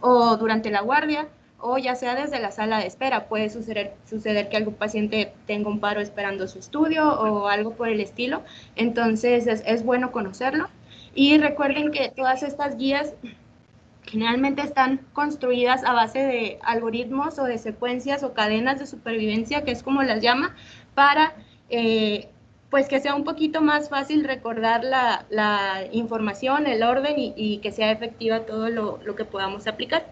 o durante la guardia, o ya sea desde la sala de espera. Puede suceder que algún paciente tenga un paro esperando su estudio o algo por el estilo. Entonces es bueno conocerlo. Y recuerden que todas estas guías generalmente están construidas a base de algoritmos o de secuencias o cadenas de supervivencia, que es como las llama, para pues que sea un poquito más fácil recordar la información, el orden y que sea efectiva todo lo que podamos aplicar.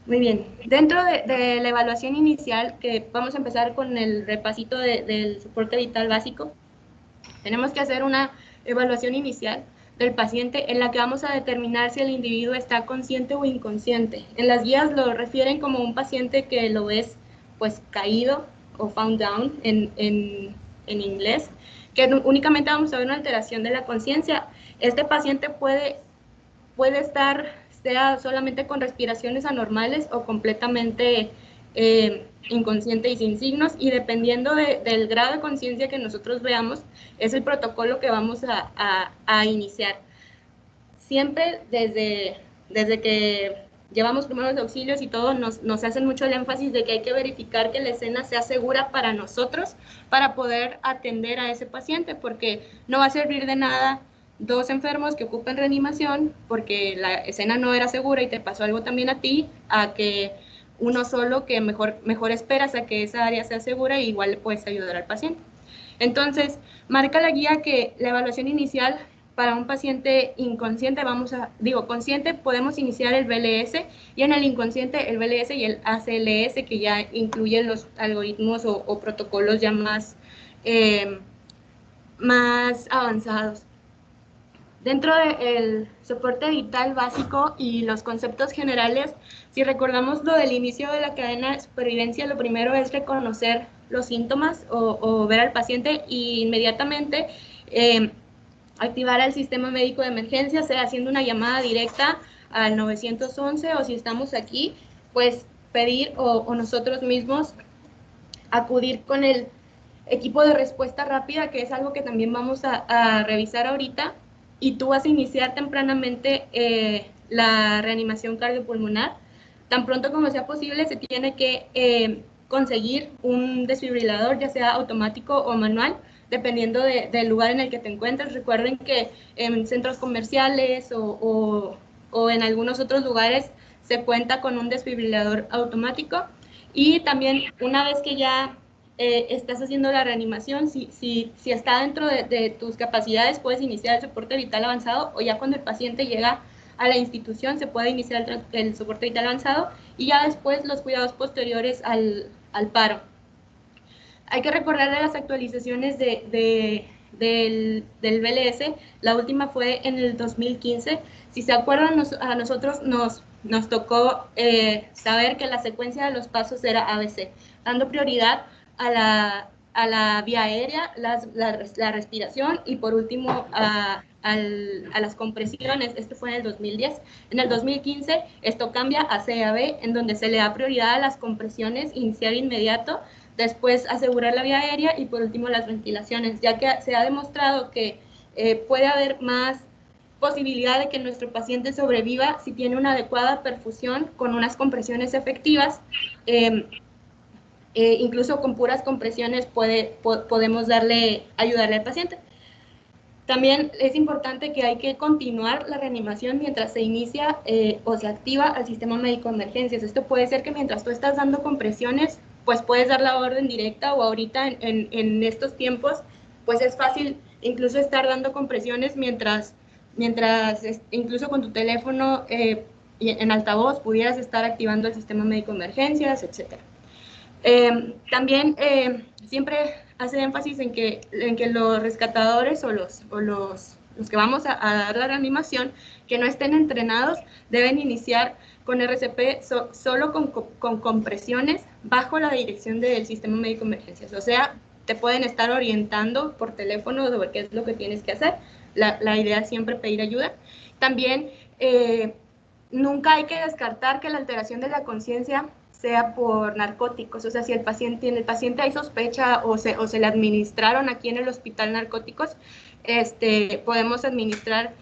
Muy bien, dentro de la evaluación inicial, que vamos a empezar con el repasito del soporte vital básico, tenemos que hacer una evaluación inicial del paciente en la que vamos a determinar si el individuo está consciente o inconsciente. En las guías lo refieren como un paciente que lo ves pues caído o found down en inglés, que únicamente vamos a ver una alteración de la conciencia. Este paciente puede estar, sea solamente con respiraciones anormales o completamente inconsciente y sin signos, y dependiendo del grado de conciencia que nosotros veamos, es el protocolo que vamos a iniciar. Siempre desde que llevamos primeros auxilios y todo, nos hacen mucho el énfasis de que hay que verificar que la escena sea segura para nosotros, para poder atender a ese paciente, porque no va a servir de nada 2 enfermos que ocupen reanimación porque la escena no era segura y te pasó algo también a ti, a que uno solo que mejor esperas a que esa área sea segura y igual le puedes ayudar al paciente. Entonces, marca la guía que la evaluación inicial para un paciente inconsciente, consciente, podemos iniciar el BLS, y en el inconsciente el BLS y el ACLS, que ya incluyen los algoritmos o protocolos ya más avanzados. Dentro del soporte vital básico y los conceptos generales, si recordamos lo del inicio de la cadena de supervivencia, lo primero es reconocer los síntomas o ver al paciente e inmediatamente activar al sistema médico de emergencia, sea haciendo una llamada directa al 911, o si estamos aquí, pues pedir o nosotros mismos acudir con el equipo de respuesta rápida, que es algo que también vamos a revisar ahorita, y tú vas a iniciar tempranamente la reanimación cardiopulmonar. Tan pronto como sea posible, se tiene que conseguir un desfibrilador, ya sea automático o manual, dependiendo del lugar en el que te encuentres. Recuerden que en centros comerciales o en algunos otros lugares se cuenta con un desfibrilador automático. Y también, una vez que ya estás haciendo la reanimación, si está dentro de tus capacidades, puedes iniciar el soporte vital avanzado, o ya cuando el paciente llega a la institución se puede iniciar el soporte vital avanzado, y ya después los cuidados posteriores al paro. Hay que recordar de las actualizaciones del BLS, la última fue en el 2015. Si se acuerdan, a nosotros nos tocó saber que la secuencia de los pasos era ABC, dando prioridad a la vía aérea, la respiración, y por último a las compresiones. Esto fue en el 2010. En el 2015 esto cambia a CAB, en donde se le da prioridad a las compresiones, iniciar inmediato, después asegurar la vía aérea y por último las ventilaciones, ya que se ha demostrado que puede haber más posibilidad de que nuestro paciente sobreviva si tiene una adecuada perfusión con unas compresiones efectivas. Incluso con puras compresiones podemos ayudarle al paciente. También es importante que hay que continuar la reanimación mientras se inicia o se activa el sistema médico de emergencias. Esto puede ser que mientras tú estás dando compresiones, pues puedes dar la orden directa, o ahorita en estos tiempos, pues es fácil incluso estar dando compresiones mientras incluso con tu teléfono en altavoz pudieras estar activando el sistema médico de emergencias, etcétera. También siempre hace énfasis en que los rescatadores o los que vamos a dar la reanimación, que no estén entrenados, deben iniciar con RCP solo con compresiones bajo la dirección del sistema médico de emergencias. O sea, te pueden estar orientando por teléfono sobre qué es lo que tienes que hacer. La idea es siempre pedir ayuda. También nunca hay que descartar que la alteración de la conciencia sea por narcóticos. O sea, si en el paciente hay sospecha o se le administraron aquí en el hospital narcóticos, podemos administrar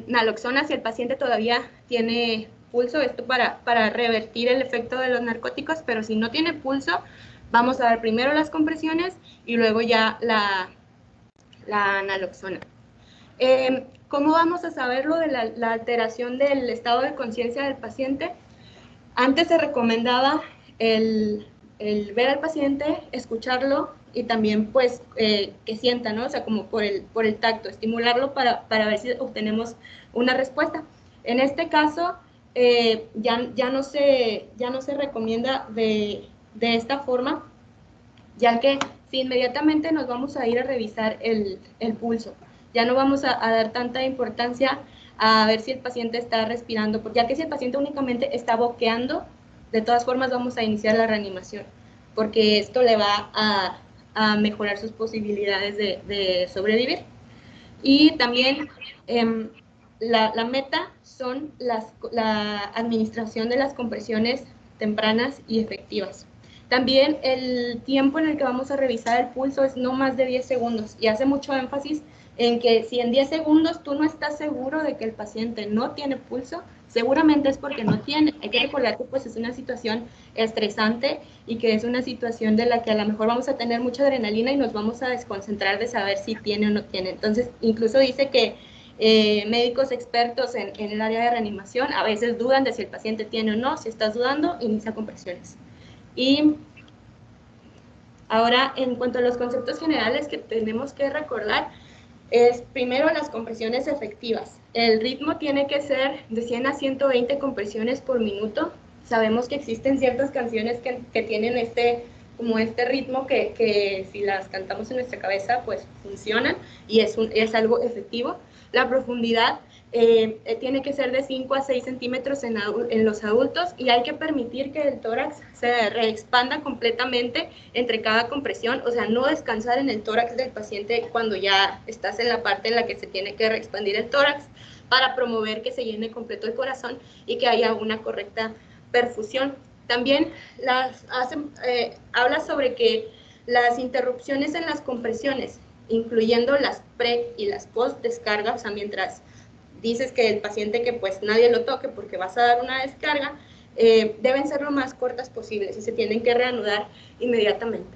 naloxona si el paciente todavía tiene pulso, esto para revertir el efecto de los narcóticos, pero si no tiene pulso, vamos a dar primero las compresiones y luego ya la naloxona. ¿Cómo vamos a saber lo de la alteración del estado de conciencia del paciente? Antes se recomendaba el ver al paciente, escucharlo y también pues que sienta, ¿no? O sea, como por el tacto, estimularlo para ver si obtenemos una respuesta. En este caso, ya no se recomienda de esta forma, ya que si inmediatamente nos vamos a ir a revisar el pulso, ya no vamos a dar tanta importancia a ver si el paciente está respirando, porque ya que si el paciente únicamente está boqueando, de todas formas vamos a iniciar la reanimación, porque esto le va a mejorar sus posibilidades de sobrevivir. Y también la meta son la administración de las compresiones tempranas y efectivas. También el tiempo en el que vamos a revisar el pulso es no más de 10 segundos y hace mucho énfasis en que si en 10 segundos tú no estás seguro de que el paciente no tiene pulso, seguramente es porque no tiene. Hay que recordar que pues es una situación estresante y que es una situación de la que a lo mejor vamos a tener mucha adrenalina y nos vamos a desconcentrar de saber si tiene o no tiene. Entonces, incluso dice que médicos expertos en el área de reanimación a veces dudan de si el paciente tiene o no. Si estás dudando, inicia compresiones. Y ahora, en cuanto a los conceptos generales que tenemos que recordar, es primero las compresiones efectivas. El ritmo tiene que ser de 100 a 120 compresiones por minuto. Sabemos que existen ciertas canciones que tienen como este ritmo que si las cantamos en nuestra cabeza, pues funcionan y es algo efectivo. La profundidad tiene que ser de 5 a 6 centímetros en los adultos y hay que permitir que el tórax se reexpanda completamente entre cada compresión, o sea, no descansar en el tórax del paciente cuando ya estás en la parte en la que se tiene que reexpandir el tórax para promover que se llene completo el corazón y que haya una correcta perfusión. También habla sobre que las interrupciones en las compresiones, incluyendo las pre y las post descarga, o sea, mientras dices que el paciente que pues nadie lo toque porque vas a dar una descarga, deben ser lo más cortas posibles y se tienen que reanudar inmediatamente.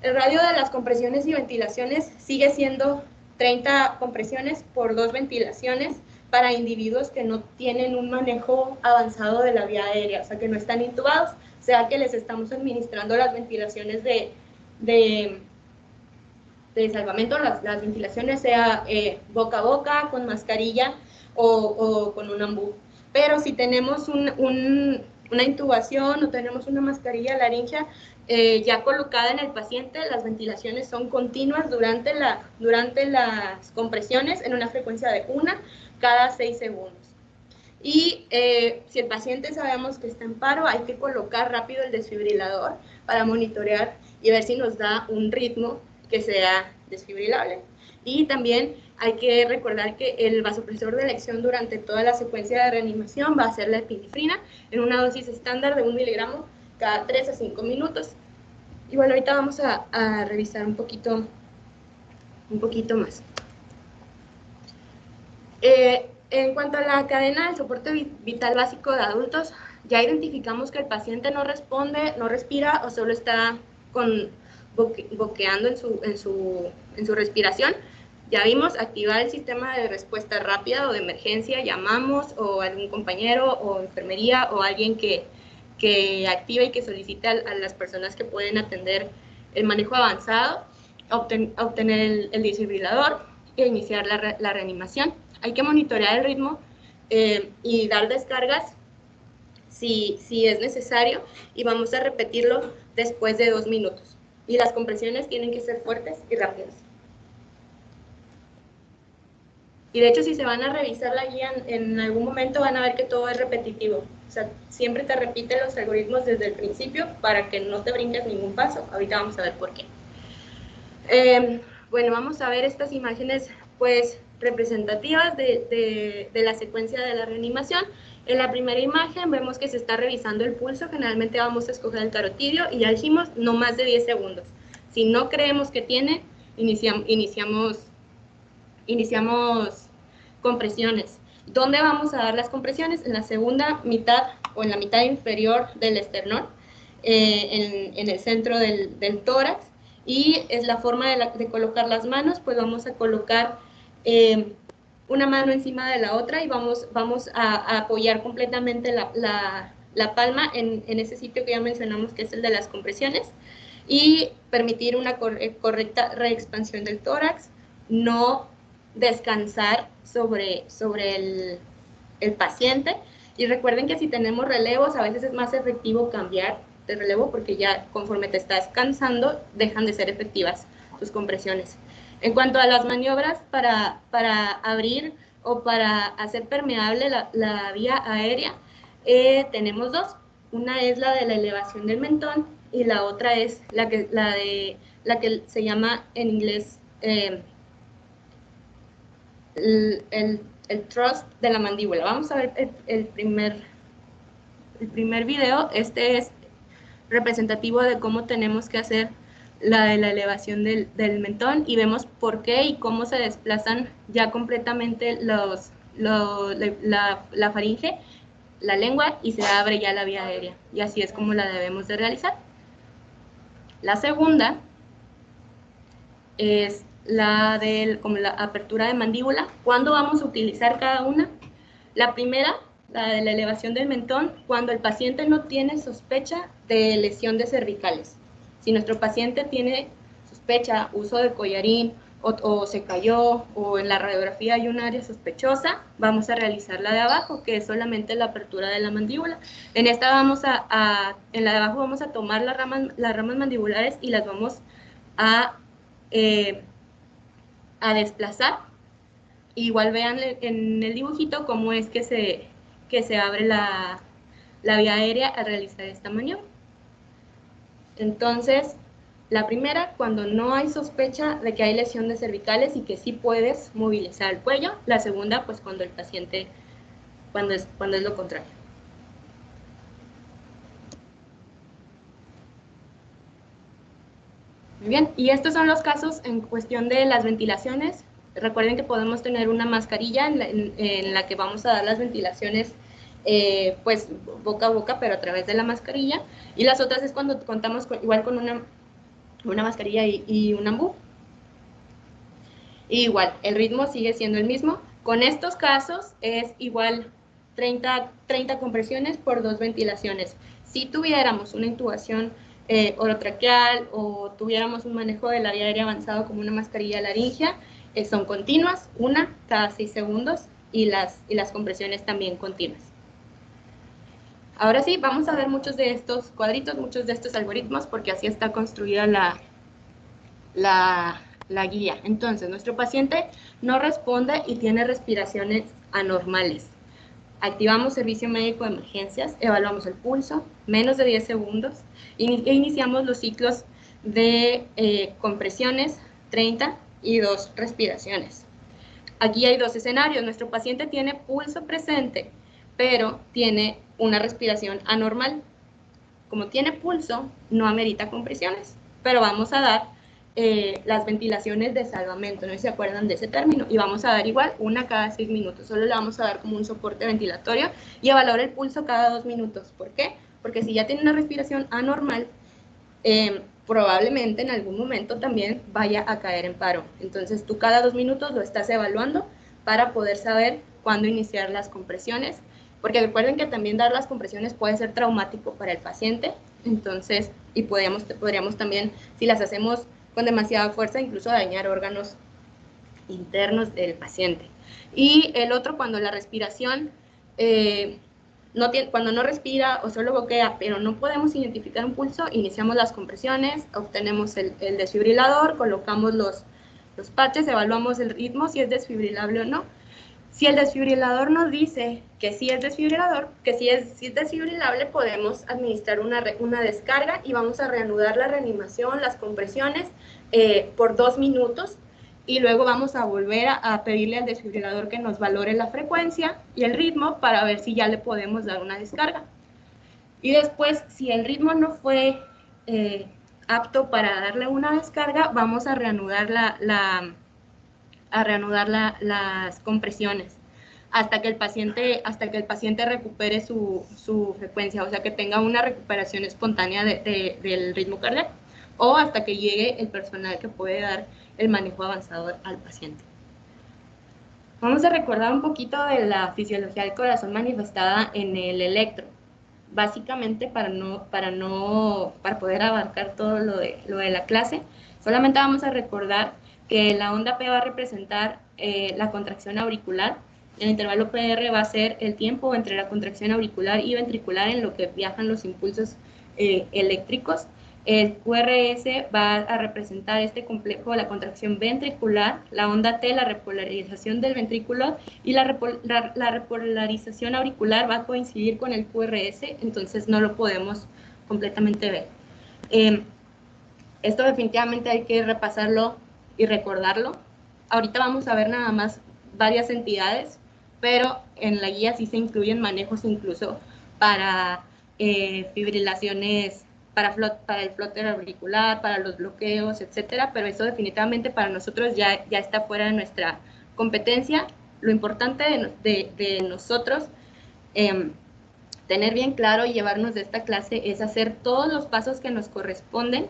El radio de las compresiones y ventilaciones sigue siendo 30 compresiones por 2 ventilaciones para individuos que no tienen un manejo avanzado de la vía aérea, o sea, que no están intubados, sea que les estamos administrando las ventilaciones de salvamento, las ventilaciones sea boca a boca, con mascarilla o con un ambú. Pero si tenemos una intubación o tenemos una mascarilla laringea ya colocada en el paciente, las ventilaciones son continuas durante las compresiones en una frecuencia de 1 cada 6 segundos. Y si el paciente sabemos que está en paro, hay que colocar rápido el desfibrilador para monitorear y ver si nos da un ritmo que sea desfibrilable. Y también hay que recordar que el vasopresor de elección durante toda la secuencia de reanimación va a ser la epinefrina en una dosis estándar de 1 miligramo cada 3 a 5 minutos. Y bueno, ahorita vamos a revisar un poquito más. En cuanto a la cadena del soporte vital básico de adultos, ya identificamos que el paciente no responde, no respira o solo está boqueando en su respiración. Ya vimos, activar el sistema de respuesta rápida o de emergencia, llamamos o algún compañero o enfermería o alguien que active y que solicite a las personas que pueden atender el manejo avanzado, obtener el desfibrilador e iniciar la reanimación. Hay que monitorear el ritmo y dar descargas si es necesario y vamos a repetirlo después de 2 minutos. Y las compresiones tienen que ser fuertes y rápidas. Y de hecho, si se van a revisar la guía en algún momento van a ver que todo es repetitivo. O sea, siempre te repite los algoritmos desde el principio para que no te brinques ningún paso. Ahorita vamos a ver por qué. Bueno, vamos a ver estas imágenes pues representativas de la secuencia de la reanimación. En la primera imagen vemos que se está revisando el pulso, generalmente vamos a escoger el carotidio y ya dijimos no más de 10 segundos. Si no creemos que tiene, iniciamos compresiones. ¿Dónde vamos a dar las compresiones? En la segunda mitad o en la mitad inferior del esternón, en el centro del tórax, y es la forma de colocar las manos, pues vamos a colocar una mano encima de la otra y vamos a apoyar completamente la palma en ese sitio que ya mencionamos, que es el de las compresiones, y permitir una correcta reexpansión del tórax, no descansar sobre el paciente. Y recuerden que si tenemos relevos, a veces es más efectivo cambiar de relevo, porque ya conforme te estás cansando, dejan de ser efectivas tus compresiones. En cuanto a las maniobras para abrir o para hacer permeable la vía aérea, tenemos dos. Una es la de la elevación del mentón y la otra es la que se llama en inglés el thrust de la mandíbula. Vamos a ver el primer video. Este es representativo de cómo tenemos que hacer la de la elevación del mentón, y vemos por qué y cómo se desplazan ya completamente la faringe, la lengua, y se abre ya la vía aérea, y así es como la debemos de realizar. La segunda es como la apertura de mandíbula. ¿Cuándo vamos a utilizar cada una? La primera, la de la elevación del mentón, cuando el paciente no tiene sospecha de lesión de cervicales. Si nuestro paciente tiene sospecha, uso de collarín, o se cayó, o en la radiografía hay un área sospechosa, vamos a realizar la de abajo, que es solamente la apertura de la mandíbula. En esta en la de abajo vamos a tomar las ramas mandibulares y las vamos a desplazar. Igual vean en el dibujito cómo es que se abre la vía aérea al realizar esta maniobra. Entonces, la primera, cuando no hay sospecha de que hay lesión de cervicales y que sí puedes movilizar el cuello. La segunda, pues cuando el paciente, cuando es lo contrario. Muy bien, y estos son los casos en cuestión de las ventilaciones. Recuerden que podemos tener una mascarilla en la que vamos a dar las ventilaciones pues boca a boca, pero a través de la mascarilla, y las otras es cuando contamos igual con una mascarilla y un ambú. Y igual, el ritmo sigue siendo el mismo. Con estos casos es igual 30 compresiones por 2 ventilaciones. Si tuviéramos una intubación orotraqueal o tuviéramos un manejo de la vía aérea avanzado como una mascarilla laringea, son continuas, una cada 6 segundos, y las compresiones también continuas. Ahora sí, vamos a ver muchos de estos cuadritos, muchos de estos algoritmos, porque así está construida la guía. Entonces, nuestro paciente no responde y tiene respiraciones anormales. Activamos servicio médico de emergencias, evaluamos el pulso, menos de 10 segundos, e iniciamos los ciclos de compresiones, 30 y 2 respiraciones. Aquí hay dos escenarios. Nuestro paciente tiene pulso presente, pero tiene una respiración anormal. Como tiene pulso, no amerita compresiones, pero vamos a dar las ventilaciones de salvamento, no sé si se acuerdan de ese término, y vamos a dar igual una cada 6 minutos, solo le vamos a dar como un soporte ventilatorio y evaluar el pulso cada 2 minutos. ¿Por qué? Porque si ya tiene una respiración anormal, probablemente en algún momento también vaya a caer en paro. Entonces tú cada 2 minutos lo estás evaluando para poder saber cuándo iniciar las compresiones, porque recuerden que también dar las compresiones puede ser traumático para el paciente. Entonces, y podríamos también, si las hacemos con demasiada fuerza, incluso dañar órganos internos del paciente. Y el otro, cuando la respiración cuando no respira o solo boquea, pero no podemos identificar un pulso, iniciamos las compresiones, obtenemos el desfibrilador, colocamos los patches, evaluamos el ritmo, si es desfibrilable o no. Si el desfibrilador nos dice que sí es desfibrilable, podemos administrar una descarga y vamos a reanudar la reanimación, las compresiones por 2 minutos, y luego vamos a volver a pedirle al desfibrilador que nos valore la frecuencia y el ritmo para ver si ya le podemos dar una descarga. Y después, si el ritmo no fue apto para darle una descarga, vamos a reanudar a reanudar las compresiones hasta que el paciente recupere su frecuencia, o sea, que tenga una recuperación espontánea del ritmo cardíaco, o hasta que llegue el personal que puede dar el manejo avanzado al paciente. Vamos a recordar un poquito de la fisiología del corazón manifestada en el electro, básicamente para poder abarcar todo lo de la clase. Solamente vamos a recordar que la onda P va a representar la contracción auricular. El intervalo PR va a ser el tiempo entre la contracción auricular y ventricular en lo que viajan los impulsos eléctricos. El QRS va a representar este complejo de la contracción ventricular, la onda T, la repolarización del ventrículo, y la repolarización auricular va a coincidir con el QRS, entonces no lo podemos completamente ver. Esto definitivamente hay que repasarlo y recordarlo. Ahorita vamos a ver nada más varias entidades, pero en la guía sí se incluyen manejos incluso para fibrilaciones, para el flóter auricular, para los bloqueos, etcétera, pero eso definitivamente para nosotros ya está fuera de nuestra competencia. Lo importante de nosotros tener bien claro y llevarnos de esta clase es hacer todos los pasos que nos corresponden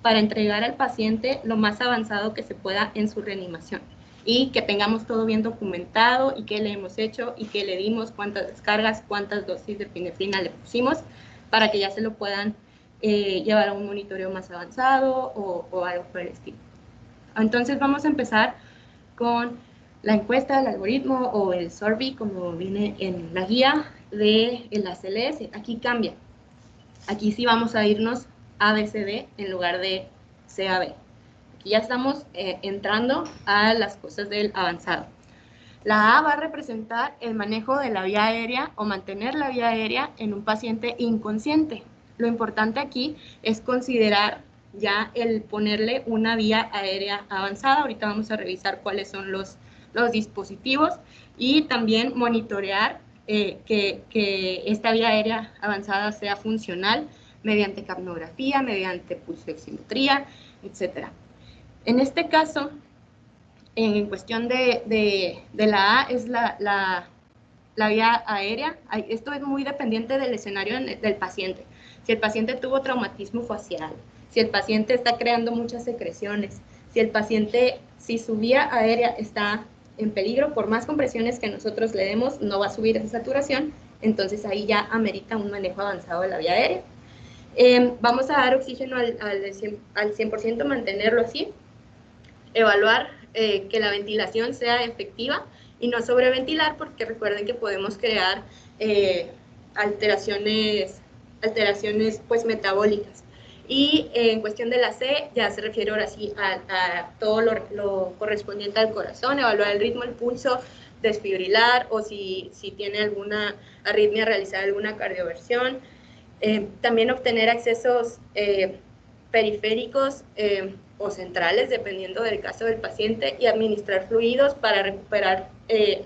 para entregar al paciente lo más avanzado que se pueda en su reanimación y que tengamos todo bien documentado y qué le hemos hecho y qué le dimos, cuántas descargas, cuántas dosis de epinefrina le pusimos para que ya se lo puedan llevar a un monitoreo más avanzado o algo por el estilo. Entonces vamos a empezar con la encuesta, el algoritmo o el survey, como viene en la guía de la CLS. Aquí cambia. Aquí sí vamos a irnos ABCD en lugar de CAB. Aquí ya estamos entrando a las cosas del avanzado. La A va a representar el manejo de la vía aérea o mantener la vía aérea en un paciente inconsciente. Lo importante aquí es considerar ya el ponerle una vía aérea avanzada. Ahorita vamos a revisar cuáles son los dispositivos y también monitorear que esta vía aérea avanzada sea funcional mediante capnografía, mediante pulsoximetría, etc. En este caso, en cuestión de la A, es la vía aérea. Esto es muy dependiente del escenario del paciente. Si el paciente tuvo traumatismo facial, si el paciente está creando muchas secreciones, si su vía aérea está en peligro, por más compresiones que nosotros le demos, no va a subir esa saturación, entonces ahí ya amerita un manejo avanzado de la vía aérea. Vamos a dar oxígeno al 100%, mantenerlo así, evaluar que la ventilación sea efectiva y no sobreventilar, porque recuerden que podemos crear alteraciones pues metabólicas. Y en cuestión de la C, ya se refiere ahora sí a todo lo correspondiente al corazón, evaluar el ritmo, el pulso, desfibrilar, o si tiene alguna arritmia, realizar alguna cardioversión. También obtener accesos periféricos o centrales, dependiendo del caso del paciente, y administrar fluidos para recuperar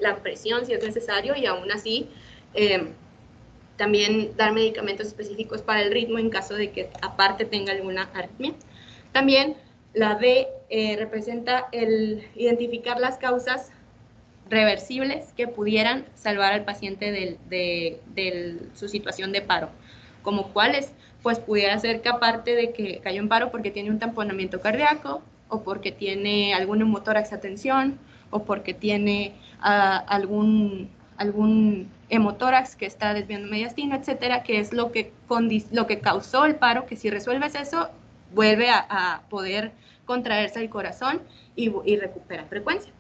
la presión si es necesario, y aún así también dar medicamentos específicos para el ritmo en caso de que aparte tenga alguna arritmia. También la D representa el identificar las causas reversibles que pudieran salvar al paciente de su situación de paro, como cuáles, pues pudiera ser que aparte de que cayó en paro porque tiene un tamponamiento cardíaco, o porque tiene algún hemotórax a tensión, o porque tiene algún hemotórax que está desviando mediastino, etcétera, que es lo que causó el paro, que si resuelves eso, vuelve a poder contraerse el corazón y recupera frecuencia.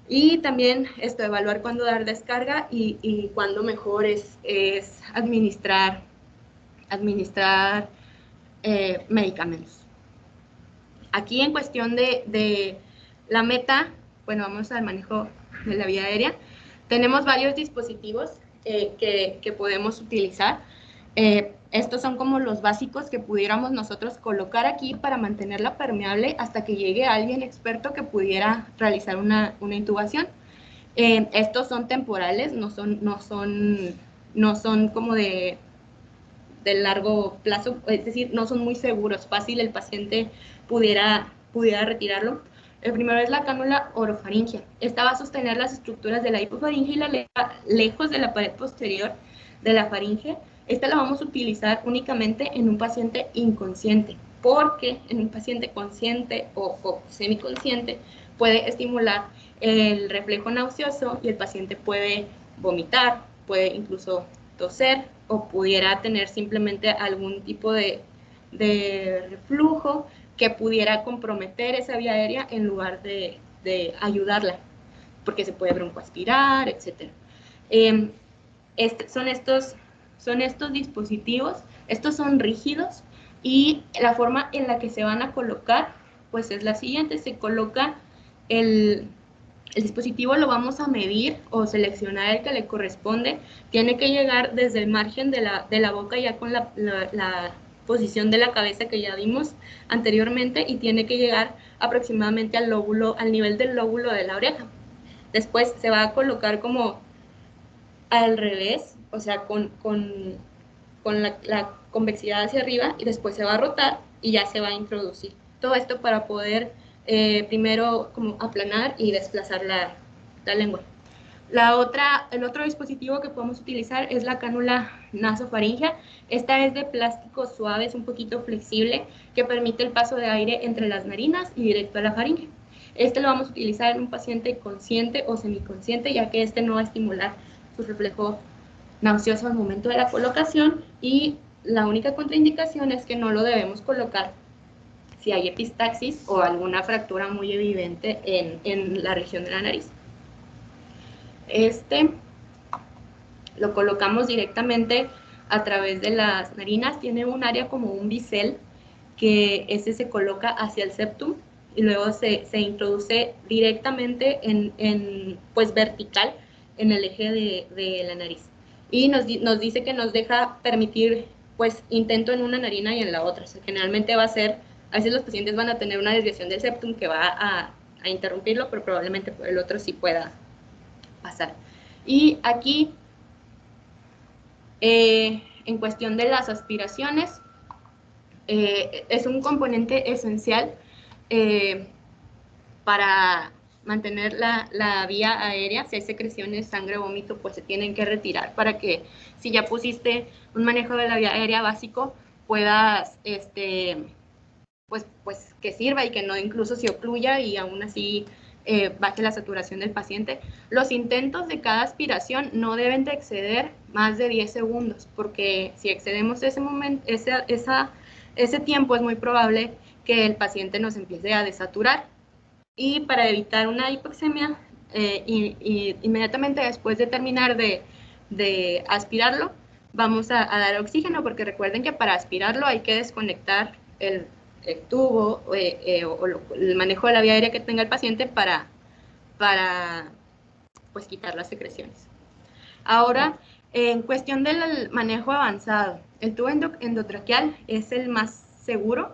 Y también evaluar cuándo dar descarga y cuándo mejor es administrar medicamentos. Aquí en cuestión de la meta, bueno, vamos al manejo de la vía aérea. Tenemos varios dispositivos que podemos utilizar. Estos son como los básicos que pudiéramos nosotros colocar aquí para mantenerla permeable hasta que llegue alguien experto que pudiera realizar una intubación. Estos son temporales, no son como de largo plazo, es decir, no son muy seguros, fácil el paciente pudiera retirarlo. El primero es la cánula orofaringea. Esta va a sostener las estructuras de la hipofaringe y la lengua lejos de la pared posterior de la faringe. Esta la vamos a utilizar únicamente en un paciente inconsciente, porque en un paciente consciente o semiconsciente puede estimular el reflejo nauseoso y el paciente puede vomitar, puede incluso toser o pudiera tener simplemente algún tipo de reflujo que pudiera comprometer esa vía aérea en lugar de ayudarla, porque se puede broncoaspirar, etc. Son estos dispositivos, estos son rígidos y la forma en la que se van a colocar pues es la siguiente: se coloca el dispositivo, lo vamos a medir o seleccionar el que le corresponde, tiene que llegar desde el margen de la boca ya con la posición de la cabeza que ya vimos anteriormente y tiene que llegar aproximadamente al lóbulo, al nivel del lóbulo de la oreja. Después se va a colocar como al revés, o sea, con la convexidad hacia arriba, y después se va a rotar y ya se va a introducir. Todo esto para poder primero como aplanar y desplazar la lengua. El otro dispositivo que podemos utilizar es la cánula nasofaringea. Esta es de plástico suave, es un poquito flexible, que permite el paso de aire entre las narinas y directo a la faringe. Este lo vamos a utilizar en un paciente consciente o semiconsciente, ya que este no va a estimular su reflejo nauseoso al momento de la colocación, y la única contraindicación es que no lo debemos colocar si hay epistaxis o alguna fractura muy evidente en la región de la nariz. Lo colocamos directamente a través de las narinas. Tiene un área como un bisel, que ese se coloca hacia el septum y luego se introduce directamente pues vertical en el eje de la nariz. Y nos dice que nos deja permitir pues intento en una narina y en la otra. O sea, generalmente va a ser, a veces los pacientes van a tener una desviación del septum que va a interrumpirlo, pero probablemente por el otro sí pueda pasar. Y aquí, en cuestión de las aspiraciones, es un componente esencial para mantener la vía aérea. Si hay secreciones, sangre, vómito, pues se tienen que retirar para que, si ya pusiste un manejo de la vía aérea básico, puedas, pues que sirva y que no incluso se ocluya y aún así baje la saturación del paciente. Los intentos de cada aspiración no deben de exceder más de 10 segundos, porque si excedemos ese momento, ese tiempo, es muy probable que el paciente nos empiece a desaturar. Y para evitar una hipoxemia, inmediatamente después de terminar de aspirarlo, vamos a dar oxígeno, porque recuerden que para aspirarlo hay que desconectar el tubo o el manejo de la vía aérea que tenga el paciente para pues quitar las secreciones. Ahora, en cuestión del manejo avanzado, el tubo endotraqueal es el más seguro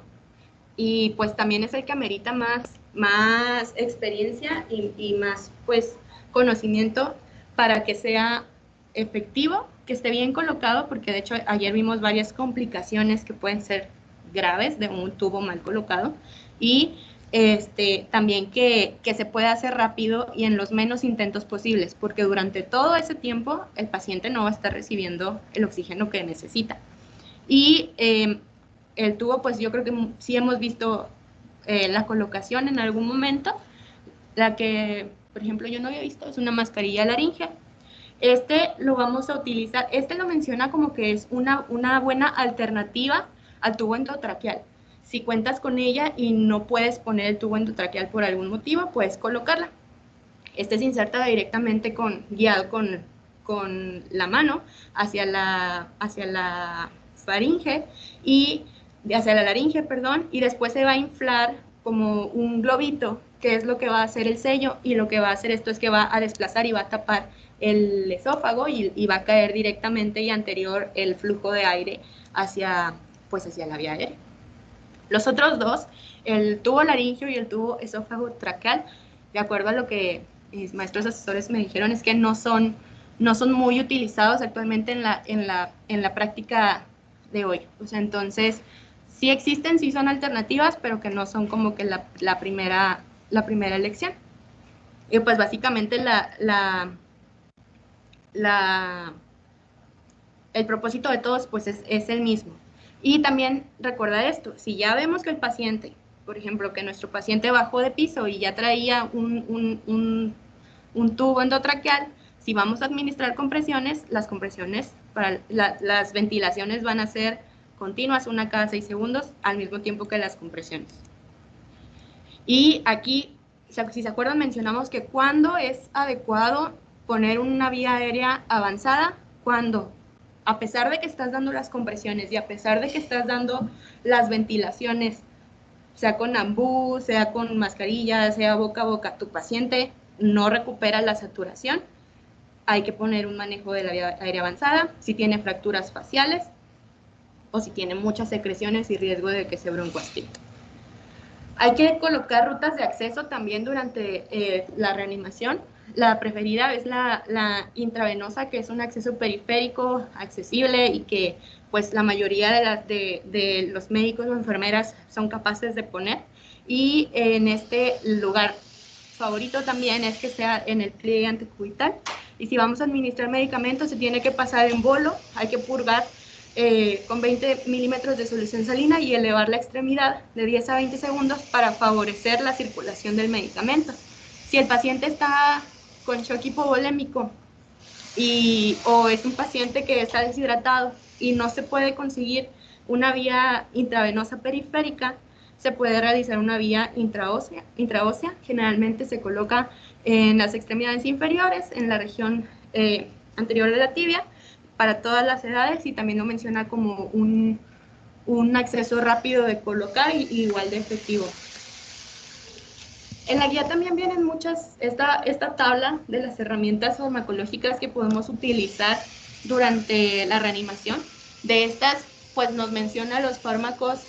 y pues también es el que amerita más experiencia y más pues conocimiento para que sea efectivo, que esté bien colocado, porque de hecho ayer vimos varias complicaciones que pueden ser graves de un tubo mal colocado, y también que se pueda hacer rápido y en los menos intentos posibles, porque durante todo ese tiempo el paciente no va a estar recibiendo el oxígeno que necesita. Y el tubo, pues yo creo que sí hemos visto la colocación en algún momento. La que, por ejemplo, yo no había visto es una mascarilla laríngea. Lo vamos a utilizar, lo menciona como que es una buena alternativa al tubo endotraqueal. Si cuentas con ella y no puedes poner el tubo endotraqueal por algún motivo, puedes colocarla. Se inserta directamente guiado con la mano hacia la faringe y hacia la laringe, perdón, y después se va a inflar como un globito, que es lo que va a hacer el sello, y lo que va a hacer esto es que va a desplazar y va a tapar el esófago y va a caer directamente y anterior el flujo de aire hacia la vía aérea. Los otros dos, el tubo laringio y el tubo esófago traqueal, de acuerdo a lo que mis maestros asesores me dijeron, es que no son muy utilizados actualmente en la práctica de hoy. O sea, entonces, sí existen, sí son alternativas, pero que no son como que la primera la primera elección. Y pues básicamente el propósito de todos pues es el mismo. Y también recordar esto, si ya vemos que el paciente, por ejemplo, que nuestro paciente bajó de piso y ya traía un tubo endotraqueal, si vamos a administrar compresiones, las compresiones para las ventilaciones van a ser continuas, una cada 6 segundos, al mismo tiempo que las compresiones. Y aquí, si se acuerdan, mencionamos que cuando es adecuado poner una vía aérea avanzada, cuando, a pesar de que estás dando las compresiones y a pesar de que estás dando las ventilaciones, sea con ambú, sea con mascarilla, sea boca a boca, tu paciente no recupera la saturación, hay que poner un manejo de la vía aérea avanzada, si tiene fracturas faciales o si tiene muchas secreciones y riesgo de que se broncoaspire. Hay que colocar rutas de acceso también durante la reanimación. La preferida es la intravenosa, que es un acceso periférico, accesible y que pues la mayoría de los médicos o enfermeras son capaces de poner. Y en este lugar favorito también es que sea en el pliegue antecubital. Y si vamos a administrar medicamentos, se tiene que pasar en bolo, hay que purgar con 20 milímetros de solución salina y elevar la extremidad de 10 a 20 segundos para favorecer la circulación del medicamento. Si el paciente está con shock hipovolémico o es un paciente que está deshidratado y no se puede conseguir una vía intravenosa periférica, se puede realizar una vía intraósea. Generalmente se coloca en las extremidades inferiores, en la región anterior de la tibia, para todas las edades, y también lo menciona como un acceso rápido de colocar y igual de efectivo. En la guía también vienen esta tabla de las herramientas farmacológicas que podemos utilizar durante la reanimación. De estas, pues nos menciona los fármacos.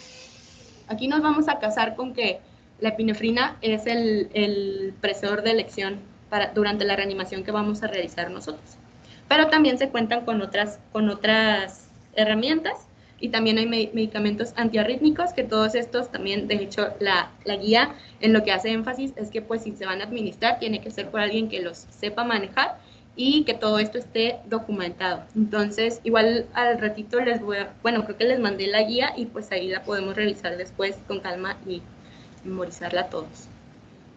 Aquí nos vamos a casar con que la epinefrina es el precedor de elección durante la reanimación que vamos a realizar nosotros. Pero también se cuentan con otras herramientas y también hay medicamentos antiarrítmicos, que todos estos también, de hecho, la guía en lo que hace énfasis es que pues si se van a administrar tiene que ser por alguien que los sepa manejar y que todo esto esté documentado. Entonces, igual al ratito creo que les mandé la guía y pues ahí la podemos revisar después con calma y memorizarla todos.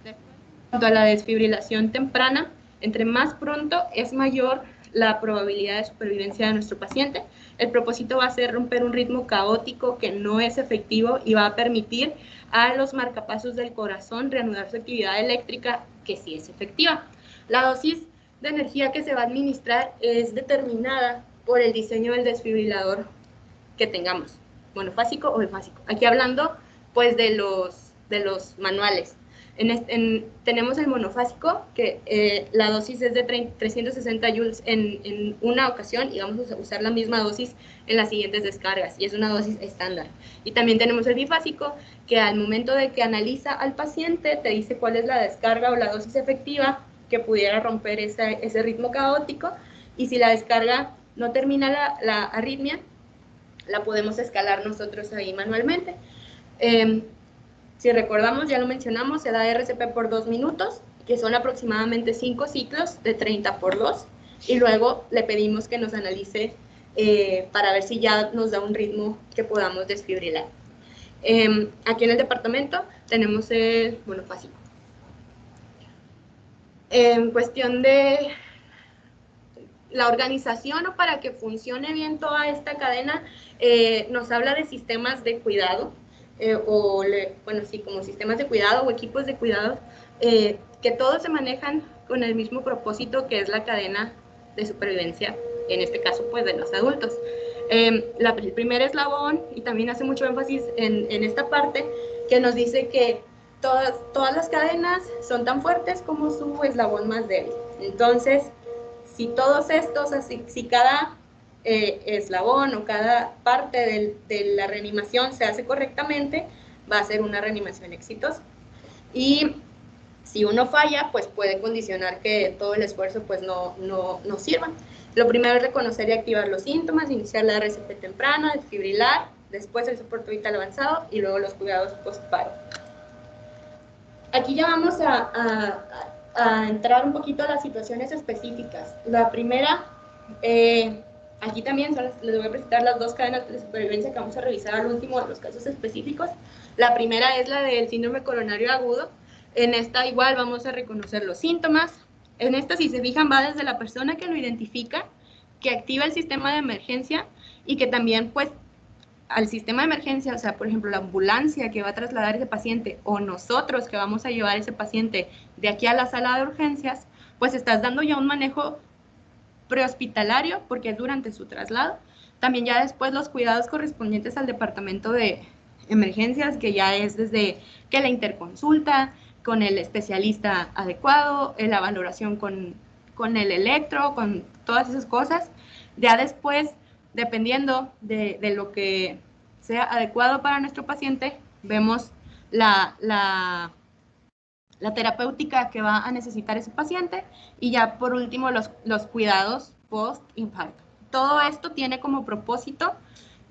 En cuanto a la desfibrilación temprana, entre más pronto es mayor la probabilidad de supervivencia de nuestro paciente. El propósito va a ser romper un ritmo caótico que no es efectivo y va a permitir a los marcapasos del corazón reanudar su actividad eléctrica, que sí es efectiva. La dosis de energía que se va a administrar es determinada por el diseño del desfibrilador que tengamos, monofásico o bifásico. Aquí hablando pues de los manuales. Tenemos el monofásico, que la dosis es de 360 joules en una ocasión y vamos a usar la misma dosis en las siguientes descargas y es una dosis estándar. Y también tenemos el bifásico, que al momento de que analiza al paciente te dice cuál es la descarga o la dosis efectiva que pudiera romper ese ritmo caótico, y si la descarga no termina la arritmia, la podemos escalar nosotros ahí manualmente. Si recordamos, ya lo mencionamos, se da RCP por 2 minutos, que son aproximadamente 5 ciclos de 30 por 2, y luego le pedimos que nos analice para ver si ya nos da un ritmo que podamos desfibrilar. Aquí en el departamento tenemos el monofásico. En cuestión de la organización o para que funcione bien toda esta cadena, nos habla de sistemas de cuidado, como sistemas de cuidado o equipos de cuidado, que todos se manejan con el mismo propósito, que es la cadena de supervivencia, en este caso pues de los adultos. El primer eslabón, y también hace mucho énfasis en esta parte, que nos dice que todas las cadenas son tan fuertes como su eslabón más débil. Entonces, si todos estos, si cada eslabón o cada parte de la reanimación se hace correctamente, va a ser una reanimación exitosa. Y si uno falla, pues puede condicionar que todo el esfuerzo pues no sirva. Lo primero es reconocer y activar los síntomas, iniciar la RCP temprana, desfibrilar, después el soporte vital avanzado y luego los cuidados postparo. Aquí ya vamos a entrar un poquito a las situaciones específicas. La primera, aquí también les voy a presentar las dos cadenas de supervivencia que vamos a revisar al último de los casos específicos. La primera es la del síndrome coronario agudo. En esta igual vamos a reconocer los síntomas. En esta, si se fijan, va desde la persona que lo identifica, que activa el sistema de emergencia y que también pues al sistema de emergencia, o sea, por ejemplo, la ambulancia que va a trasladar ese paciente o nosotros que vamos a llevar ese paciente de aquí a la sala de urgencias, pues estás dando ya un manejo prehospitalario porque es durante su traslado. También ya después los cuidados correspondientes al departamento de emergencias, que ya es desde que la interconsulta con el especialista adecuado, la valoración con el electro, con todas esas cosas. Ya después, dependiendo de lo que sea adecuado para nuestro paciente, vemos la terapéutica que va a necesitar ese paciente y ya por último los cuidados post-infarto. Todo esto tiene como propósito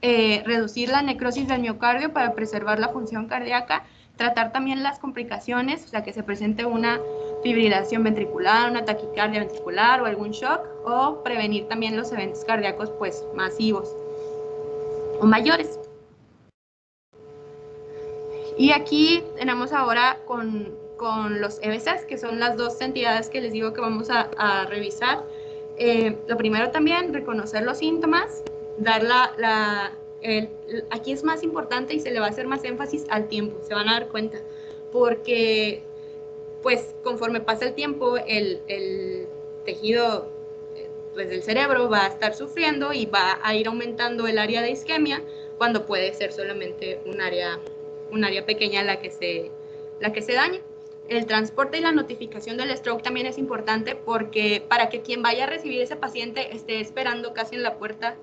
reducir la necrosis del miocardio para preservar la función cardíaca, tratar también las complicaciones, o sea, que se presente una fibrilación ventricular, una taquicardia ventricular o algún shock, o prevenir también los eventos cardíacos pues masivos o mayores. Y aquí tenemos ahora con los EBCs, que son las dos entidades que les digo que vamos a revisar. Lo primero también, reconocer los síntomas, dar aquí es más importante y se le va a hacer más énfasis al tiempo, se van a dar cuenta, porque pues conforme pasa el tiempo, el tejido pues, del cerebro va a estar sufriendo y va a ir aumentando el área de isquemia, cuando puede ser solamente un área pequeña la que se daña. El transporte y la notificación del stroke también es importante porque para que quien vaya a recibir ese paciente esté esperando casi en la puerta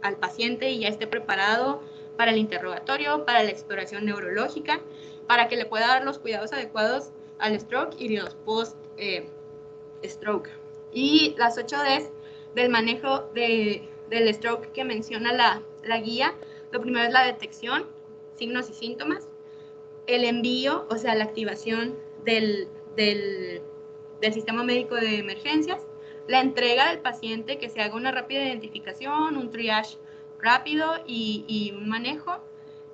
al paciente y ya esté preparado para el interrogatorio, para la exploración neurológica, para que le pueda dar los cuidados adecuados al stroke y los post-stroke. Y las 8 Ds del manejo del stroke que menciona la guía, lo primero es la detección, signos y síntomas, el envío, o sea, la activación del sistema médico de emergencias, la entrega del paciente, que se haga una rápida identificación, un triage rápido y un manejo,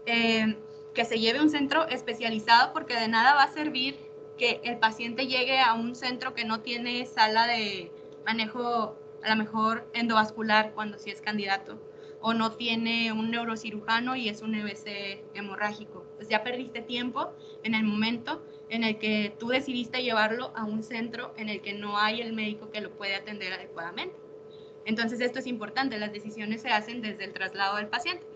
que se lleve a un centro especializado, porque de nada va a servir que el paciente llegue a un centro que no tiene sala de manejo, a lo mejor endovascular, cuando sí es candidato, o no tiene un neurocirujano y es un EBC hemorrágico. Pues ya perdiste tiempo en el momento en el que tú decidiste llevarlo a un centro en el que no hay el médico que lo puede atender adecuadamente. Entonces esto es importante, las decisiones se hacen desde el traslado del paciente.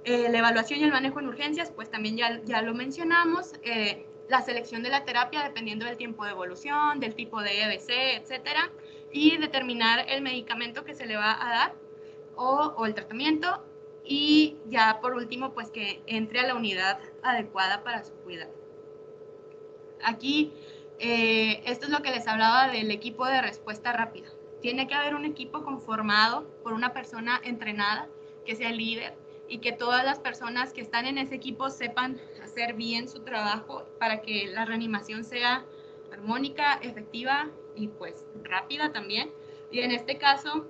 La evaluación y el manejo en urgencias, pues también ya lo mencionamos. La selección de la terapia dependiendo del tiempo de evolución, del tipo de EBC, etcétera, y determinar el medicamento que se le va a dar o el tratamiento, y ya por último pues que entre a la unidad adecuada para su cuidado. Aquí esto es lo que les hablaba del equipo de respuesta rápida. Tiene que haber un equipo conformado por una persona entrenada que sea el líder y que todas las personas que están en ese equipo sepan hacer bien su trabajo para que la reanimación sea armónica, efectiva y pues rápida también. Y en este caso,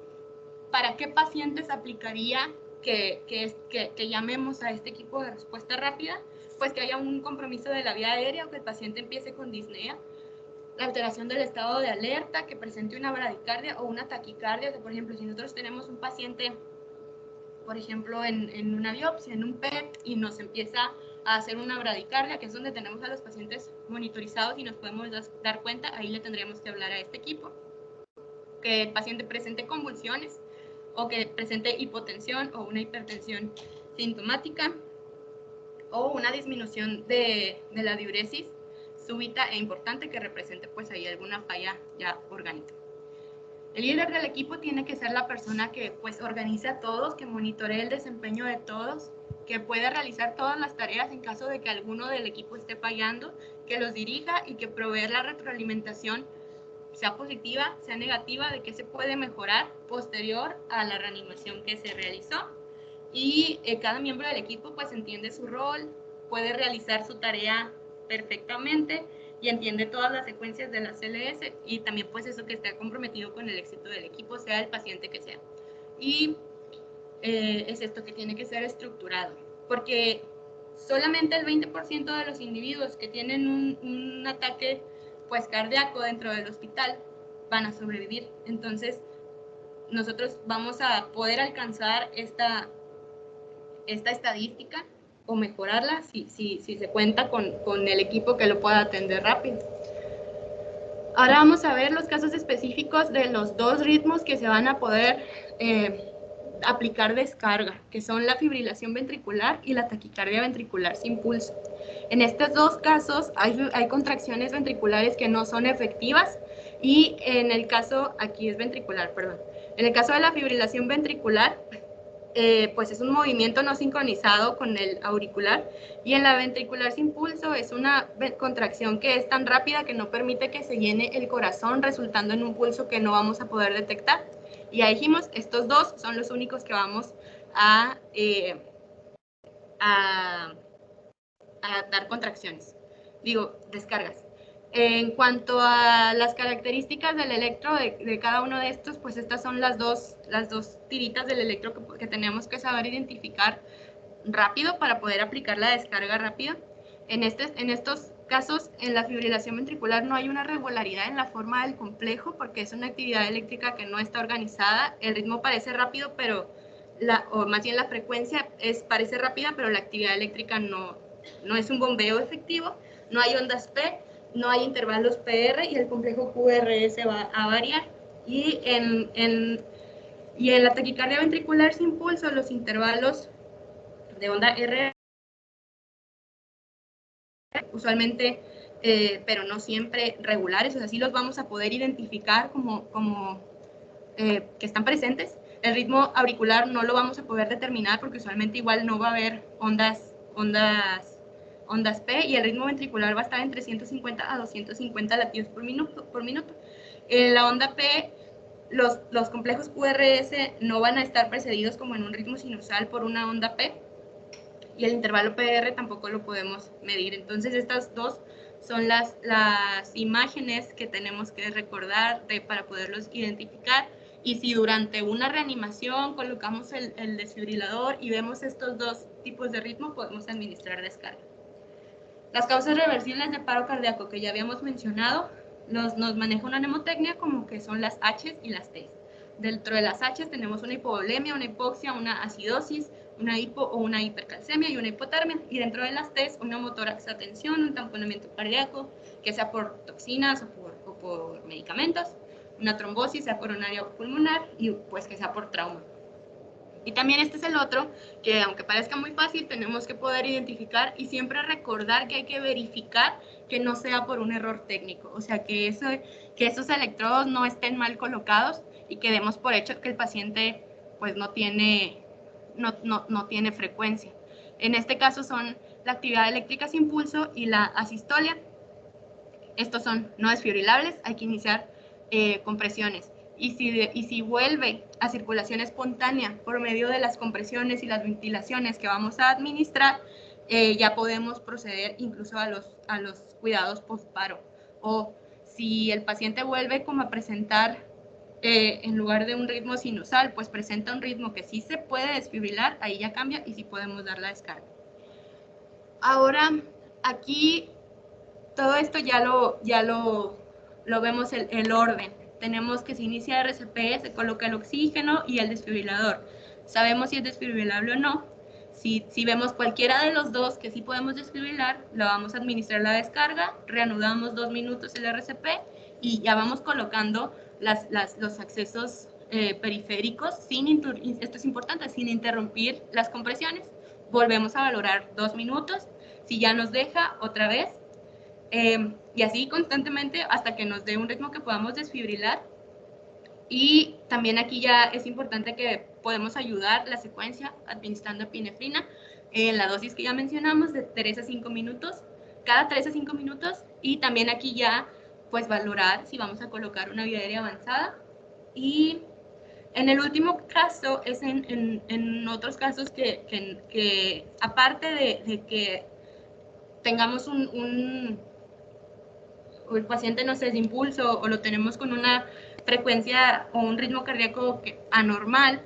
¿para qué pacientes aplicaría que llamemos a este equipo de respuesta rápida? Pues que haya un compromiso de la vía aérea o que el paciente empiece con disnea, la alteración del estado de alerta, que presente una bradicardia o una taquicardia. O sea, por ejemplo, si nosotros tenemos un paciente, por ejemplo, en una biopsia, en un PET, y nos empieza a hacer una bradicardia, que es donde tenemos a los pacientes monitorizados y nos podemos dar cuenta, ahí le tendríamos que hablar a este equipo. Que el paciente presente convulsiones o que presente hipotensión o una hipertensión sintomática o una disminución de la diuresis súbita e importante que represente pues ahí alguna falla ya orgánica. El líder del equipo tiene que ser la persona que pues organice a todos, que monitoree el desempeño de todos, que pueda realizar todas las tareas en caso de que alguno del equipo esté fallando, que los dirija y que proveer la retroalimentación, sea positiva, sea negativa, de qué se puede mejorar posterior a la reanimación que se realizó. Y cada miembro del equipo pues entiende su rol, puede realizar su tarea perfectamente y entiende todas las secuencias de la CLS, y también pues eso, que está comprometido con el éxito del equipo, sea el paciente que sea. Y es esto, que tiene que ser estructurado, porque solamente el 20% de los individuos que tienen un ataque pues cardíaco dentro del hospital van a sobrevivir. Entonces nosotros vamos a poder alcanzar esta estadística o mejorarla si se cuenta con el equipo que lo pueda atender rápido. Ahora vamos a ver los casos específicos de los dos ritmos que se van a poder aplicar descarga, que son la fibrilación ventricular y la taquicardia ventricular sin pulso. En estos dos casos hay contracciones ventriculares que no son efectivas, y en el caso, aquí es ventricular, perdón, en el caso de la fibrilación ventricular, pues es un movimiento no sincronizado con el auricular, y en la ventricular sin pulso es una contracción que es tan rápida que no permite que se llene el corazón, resultando en un pulso que no vamos a poder detectar. Y ya dijimos, estos dos son los únicos que vamos a dar contracciones, descargas. En cuanto a las características del electro de cada uno de estos, pues estas son las dos tiritas del electro que tenemos que saber identificar rápido para poder aplicar la descarga rápida. En estos casos, en la fibrilación ventricular no hay una regularidad en la forma del complejo, porque es una actividad eléctrica que no está organizada. El ritmo parece rápido, pero o más bien la frecuencia parece rápida, pero la actividad eléctrica no es un bombeo efectivo. No hay ondas P, no hay intervalos PR, y el complejo QRS va a variar. Y en la taquicardia ventricular sin pulso, los intervalos de onda R usualmente, pero no siempre regulares, o sea, sí los vamos a poder identificar como que están presentes. El ritmo auricular no lo vamos a poder determinar, porque usualmente igual no va a haber ondas P, y el ritmo ventricular va a estar entre 150 a 250 latidos por minuto. En la onda P, los complejos QRS no van a estar precedidos como en un ritmo sinusal por una onda P, y el intervalo PR tampoco lo podemos medir. Entonces estas dos son las imágenes que tenemos que recordar para poderlos identificar. Y si durante una reanimación colocamos el desfibrilador y vemos estos dos tipos de ritmo, podemos administrar descarga. Las causas reversibles de paro cardíaco que ya habíamos mencionado, nos maneja una mnemotecnia como que son las H y las T. Dentro de las H tenemos una hipovolemia, una hipoxia, una acidosis, una hipo o una hipercalcemia y una hipotermia. Y dentro de las T, una motoraxatensión, un tamponamiento cardíaco, que sea por toxinas o por medicamentos, una trombosis, sea coronaria o pulmonar, y pues que sea por trauma. Y también este es el otro, que aunque parezca muy fácil, tenemos que poder identificar y siempre recordar que hay que verificar que no sea por un error técnico, o sea, que esos electrodos no estén mal colocados y que demos por hecho que el paciente pues no tiene frecuencia. En este caso son la actividad eléctrica sin pulso y la asistolia. Estos son no desfibrilables, hay que iniciar compresiones. Y si vuelve a circulación espontánea por medio de las compresiones y las ventilaciones que vamos a administrar, ya podemos proceder incluso a los cuidados postparo. O si el paciente vuelve como a presentar, en lugar de un ritmo sinusal, pues presenta un ritmo que sí se puede desfibrilar, ahí ya cambia y sí podemos dar la descarga. Ahora, aquí todo esto ya lo vemos el orden. Tenemos que se inicia RCP, se coloca el oxígeno y el desfibrilador. Sabemos si es desfibrilable o no. Si vemos cualquiera de los dos que sí podemos desfibrilar, lo vamos a administrar la descarga, reanudamos 2 minutos el RCP y ya vamos colocando los accesos periféricos, esto es importante, sin interrumpir las compresiones. Volvemos a valorar 2 minutos. Si ya nos deja, otra vez. Y así constantemente hasta que nos dé un ritmo que podamos desfibrilar. Y también aquí ya es importante que podemos ayudar la secuencia administrando epinefrina en la dosis que ya mencionamos de 3 a 5 minutos, cada 3 a 5 minutos. Y también aquí ya pues valorar si vamos a colocar una vía aérea avanzada. Y en el último caso es en otros casos que aparte de que tengamos el paciente no sé, de impulso o lo tenemos con una frecuencia o un ritmo cardíaco anormal,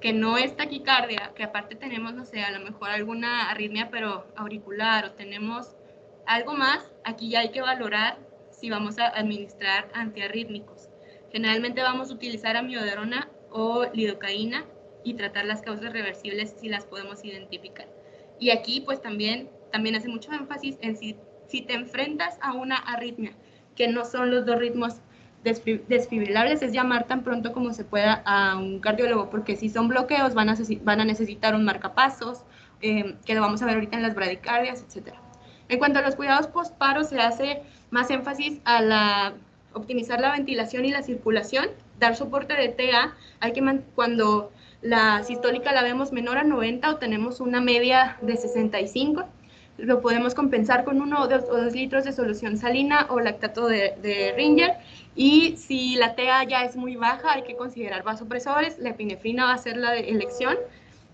que no es taquicardia, que aparte tenemos, no sé, a lo mejor alguna arritmia pero auricular o tenemos algo más, aquí ya hay que valorar si vamos a administrar antiarrítmicos. Generalmente vamos a utilizar amiodarona o lidocaína y tratar las causas reversibles si las podemos identificar. Y aquí pues también hace mucho énfasis en si te enfrentas a una arritmia, que no son los dos ritmos desfibrilables, es llamar tan pronto como se pueda a un cardiólogo, porque si son bloqueos van a necesitar un marcapasos, que lo vamos a ver ahorita en las bradicardias, etc. En cuanto a los cuidados postparo, se hace más énfasis a optimizar la ventilación y la circulación, dar soporte de TA, cuando la sistólica la vemos menor a 90 o tenemos una media de 65, lo podemos compensar con 1 o 2 litros de solución salina o lactato de Ringer, y si la TA ya es muy baja hay que considerar vasopresores, la epinefrina va a ser la elección,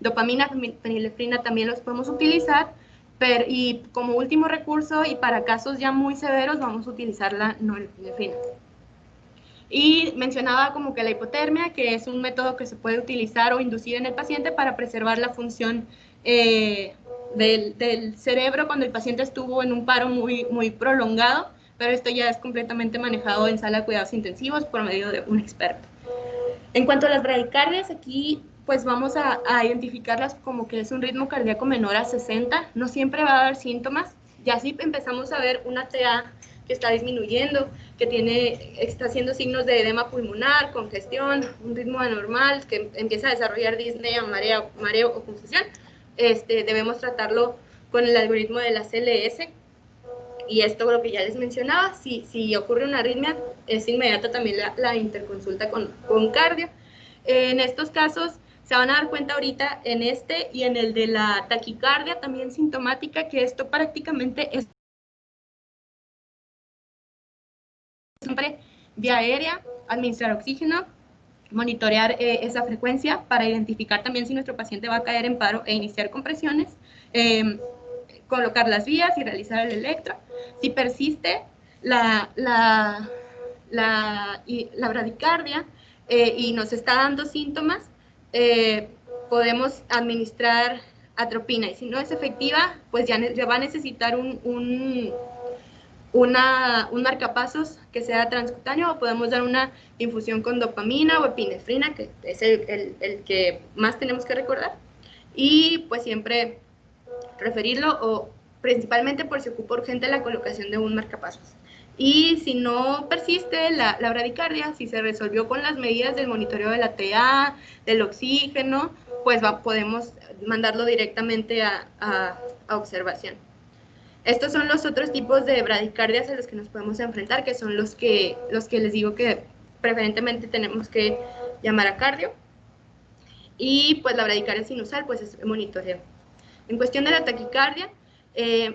dopamina, fenilefrina también los podemos utilizar, y como último recurso y para casos ya muy severos vamos a utilizar la norepinefrina. Y mencionaba como que la hipotermia, que es un método que se puede utilizar o inducir en el paciente para preservar la función del cerebro cuando el paciente estuvo en un paro muy prolongado, pero esto ya es completamente manejado en sala de cuidados intensivos por medio de un experto. En cuanto a las bradicardias, aquí pues vamos a identificarlas como que es un ritmo cardíaco menor a 60, no siempre va a dar síntomas, ya si empezamos a ver una TA que está disminuyendo, que está haciendo signos de edema pulmonar, congestión, un ritmo anormal, que empieza a desarrollar disnea, mareo o confusión, debemos tratarlo con el algoritmo de la CLS. Y esto lo que ya les mencionaba, si ocurre una arritmia, es inmediata también la interconsulta con cardio. En estos casos se van a dar cuenta ahorita en este y en el de la taquicardia también sintomática, que esto prácticamente es siempre vía aérea, administrar oxígeno, monitorear esa frecuencia para identificar también si nuestro paciente va a caer en paro e iniciar compresiones, colocar las vías y realizar el electro. Si persiste la bradicardia y nos está dando síntomas, podemos administrar atropina, y si no es efectiva, pues ya va a necesitar un marcapasos que sea transcutáneo, o podemos dar una infusión con dopamina o epinefrina, que es el que más tenemos que recordar, y pues siempre referirlo, o principalmente por si ocupa urgente la colocación de un marcapasos. Y si no persiste la bradicardia, si se resolvió con las medidas del monitoreo de la TA, del oxígeno, pues podemos mandarlo directamente a observación. Estos son los otros tipos de bradicardias a los que nos podemos enfrentar, que son los que les digo que preferentemente tenemos que llamar a cardio. Y pues la bradicardia sinusal, pues es monitoreo. En cuestión de la taquicardia,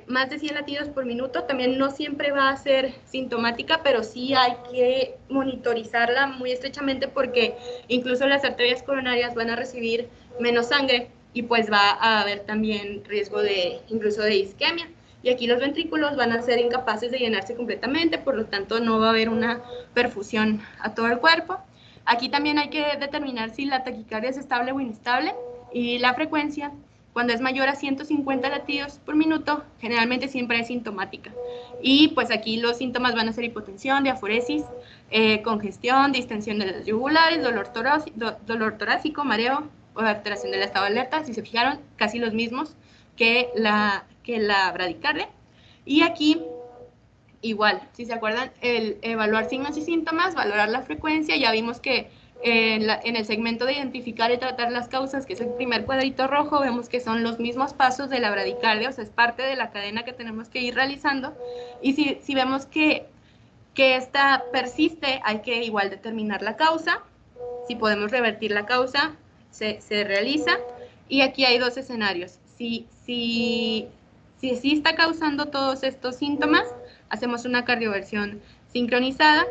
más de 100 latidos por minuto, también no siempre va a ser sintomática, pero sí hay que monitorizarla muy estrechamente, porque incluso las arterias coronarias van a recibir menos sangre y pues va a haber también riesgo incluso de isquemia. Y aquí los ventrículos van a ser incapaces de llenarse completamente, por lo tanto no va a haber una perfusión a todo el cuerpo. Aquí también hay que determinar si la taquicardia es estable o inestable, y la frecuencia, cuando es mayor a 150 latidos por minuto, generalmente siempre es sintomática. Y pues aquí los síntomas van a ser hipotensión, diaforesis, congestión, distensión de los yugulares, dolor torácico, mareo o alteración del estado de alerta. Si se fijaron, casi los mismos que la bradicardia. Y aquí igual, si se acuerdan, el evaluar signos y síntomas, valorar la frecuencia, ya vimos que en el segmento de identificar y tratar las causas, que es el primer cuadrito rojo, vemos que son los mismos pasos de la bradicardia, o sea, es parte de la cadena que tenemos que ir realizando. Y si vemos que esta persiste, hay que igual determinar la causa. Si podemos revertir la causa, se realiza. Y aquí hay dos escenarios. Si sí está causando todos estos síntomas, hacemos una cardioversión sincronizada.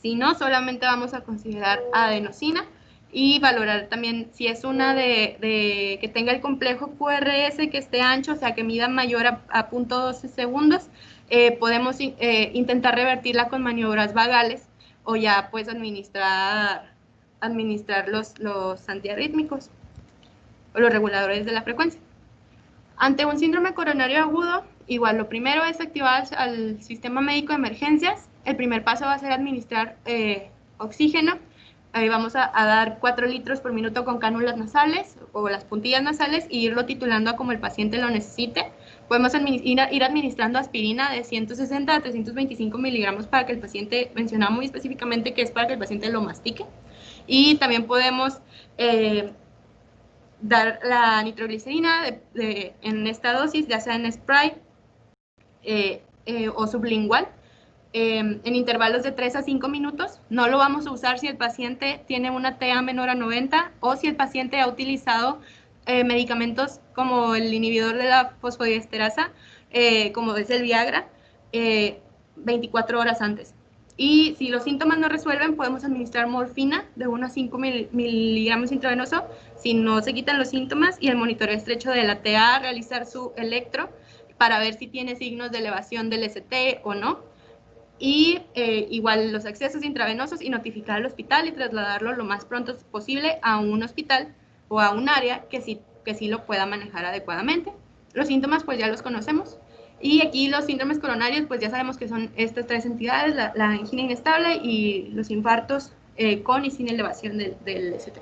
Si no, solamente vamos a considerar adenosina y valorar también si es una que tenga el complejo QRS que esté ancho, o sea, que mida mayor a 0.12 segundos, podemos intentar revertirla con maniobras vagales o ya pues administrar los antiarrítmicos o los reguladores de la frecuencia. Ante un síndrome coronario agudo, igual lo primero es activar al sistema médico de emergencias. El primer paso va a ser administrar oxígeno. Ahí vamos a dar 4 litros por minuto con cánulas nasales o las puntillas nasales e irlo titulando como el paciente lo necesite. Podemos ir administrando aspirina de 160 a 325 miligramos para que el paciente, mencionaba muy específicamente que es para que el paciente lo mastique. Y también podemos dar la nitroglicerina en esta dosis, ya sea en spray o sublingual, en intervalos de 3 a 5 minutos. No lo vamos a usar si el paciente tiene una TA menor a 90 o si el paciente ha utilizado medicamentos como el inhibidor de la fosfodiesterasa, como es el Viagra, 24 horas antes. Y si los síntomas no resuelven, podemos administrar morfina de 1 a 5 miligramos intravenoso si no se quitan los síntomas, y el monitoreo estrecho de la TA, realizar su electro para ver si tiene signos de elevación del ST o no. Y igual los accesos intravenosos y notificar al hospital y trasladarlo lo más pronto posible a un hospital o a un área que sí lo pueda manejar adecuadamente. Los síntomas pues ya los conocemos. Y aquí los síndromes coronarios, pues ya sabemos que son estas 3 entidades, la angina inestable y los infartos con y sin elevación del ST.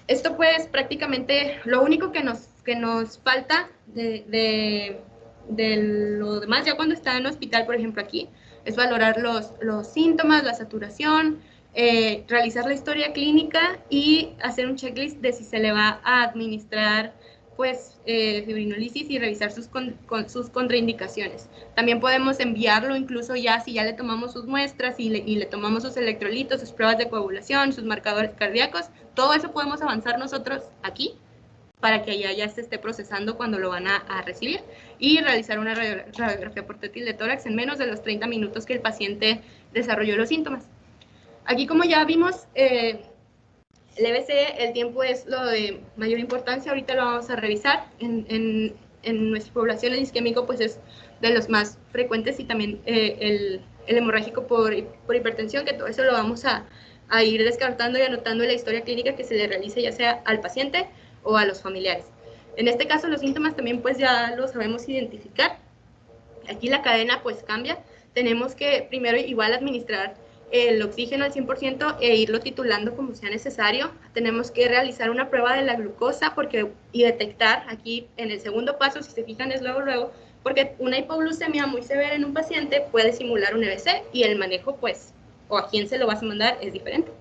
Esto pues prácticamente lo único que nos falta de lo demás, ya cuando está en el hospital, por ejemplo aquí, es valorar los síntomas, la saturación, realizar la historia clínica y hacer un checklist de si se le va a administrar pues fibrinolisis y revisar sus contraindicaciones. También podemos enviarlo incluso ya si ya le tomamos sus muestras y le tomamos sus electrolitos, sus pruebas de coagulación, sus marcadores cardíacos, todo eso podemos avanzar nosotros aquí para que allá ya se esté procesando cuando lo van a recibir, y realizar una radiografía portátil de tórax en menos de los 30 minutos que el paciente desarrolló los síntomas. Aquí, como ya vimos, el EBC, el tiempo es lo de mayor importancia, ahorita lo vamos a revisar. En nuestra población el isquémico pues es de los más frecuentes, y también el hemorrágico por hipertensión, que todo eso lo vamos a ir descartando y anotando en la historia clínica que se le realice ya sea al paciente o a los familiares. En este caso los síntomas también pues ya los sabemos identificar. Aquí la cadena pues cambia. Tenemos que primero igual administrar el oxígeno al 100% e irlo titulando como sea necesario. Tenemos que realizar una prueba de la glucosa y detectar aquí en el segundo paso, si se fijan es luego, porque una hipoglucemia muy severa en un paciente puede simular un EBC, y el manejo pues, o a quién se lo vas a mandar es diferente.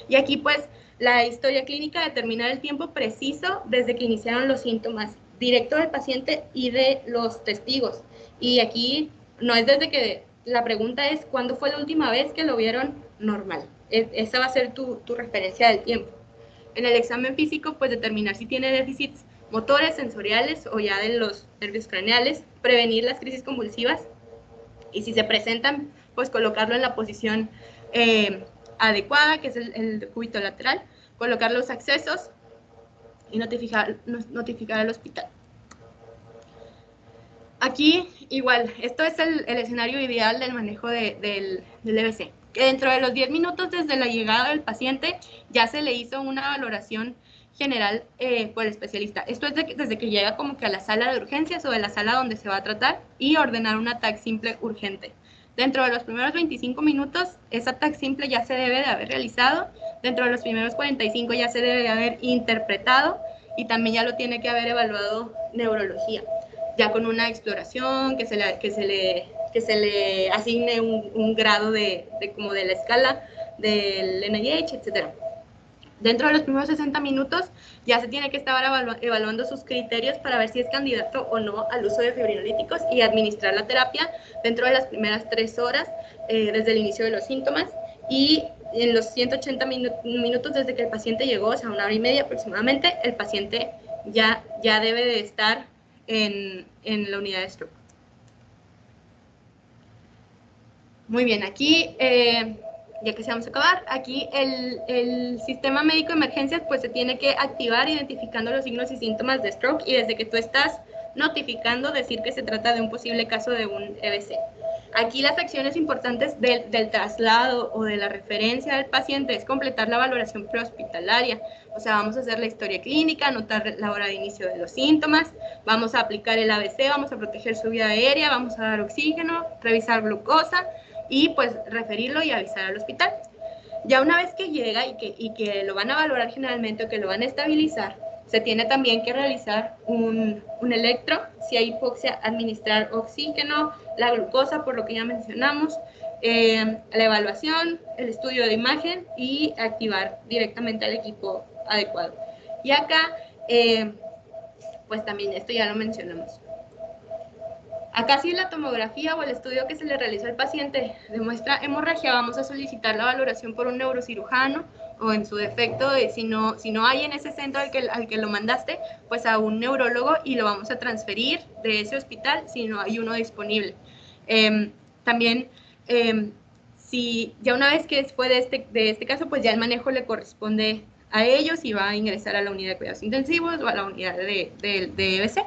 Y aquí pues la historia clínica determina el tiempo preciso desde que iniciaron los síntomas, directo del paciente y de los testigos. Y aquí no es desde que, la pregunta es ¿cuándo fue la última vez que lo vieron normal? Esa va a ser tu referencia del tiempo. En el examen físico, pues determinar si tiene déficits motores, sensoriales o ya de los nervios craneales, prevenir las crisis convulsivas, y si se presentan, pues colocarlo en la posición adecuada, que es el cúbito lateral, colocar los accesos y notificar al hospital. Aquí, igual, esto es el escenario ideal del manejo del EBC. Que dentro de los 10 minutos desde la llegada del paciente ya se le hizo una valoración general por el especialista. Esto es desde que llega como que a la sala de urgencias o de la sala donde se va a tratar, y ordenar un TAC simple urgente. Dentro de los primeros 25 minutos, esa TAC simple ya se debe de haber realizado. Dentro de los primeros 45 ya se debe de haber interpretado, y también ya lo tiene que haber evaluado neurología, ya con una exploración, que se le asigne un grado como de la escala del NIH, etc. Dentro de los primeros 60 minutos ya se tiene que estar evaluando sus criterios para ver si es candidato o no al uso de fibrinolíticos, y administrar la terapia dentro de las primeras 3 horas desde el inicio de los síntomas, y en los 180 minutos desde que el paciente llegó, o sea, 1 hora y media aproximadamente, el paciente ya debe de estar en la unidad de stroke. Muy bien, aquí ya que se vamos a acabar, aquí el sistema médico de emergencias pues se tiene que activar identificando los signos y síntomas de stroke y desde que tú estás notificando decir que se trata de un posible caso de un EBC. Aquí las acciones importantes del traslado o de la referencia del paciente es completar la valoración prehospitalaria, o sea, vamos a hacer la historia clínica, anotar la hora de inicio de los síntomas, vamos a aplicar el ABC, vamos a proteger su vía aérea, vamos a dar oxígeno, revisar glucosa, y pues referirlo y avisar al hospital. Ya una vez que llega y que lo van a valorar generalmente o que lo van a estabilizar, se tiene también que realizar un electro, si hay hipoxia, administrar oxígeno, la glucosa, por lo que ya mencionamos, la evaluación, el estudio de imagen y activar directamente al equipo adecuado. Y acá, pues también esto ya lo mencionamos. Acá si la tomografía o el estudio que se le realizó al paciente demuestra hemorragia, vamos a solicitar la valoración por un neurocirujano o en su defecto, si no hay en ese centro al que lo mandaste, pues a un neurólogo y lo vamos a transferir de ese hospital si no hay uno disponible. También, si ya una vez que fue de este caso, pues ya el manejo le corresponde a ellos y va a ingresar a la unidad de cuidados intensivos o a la unidad de EBC.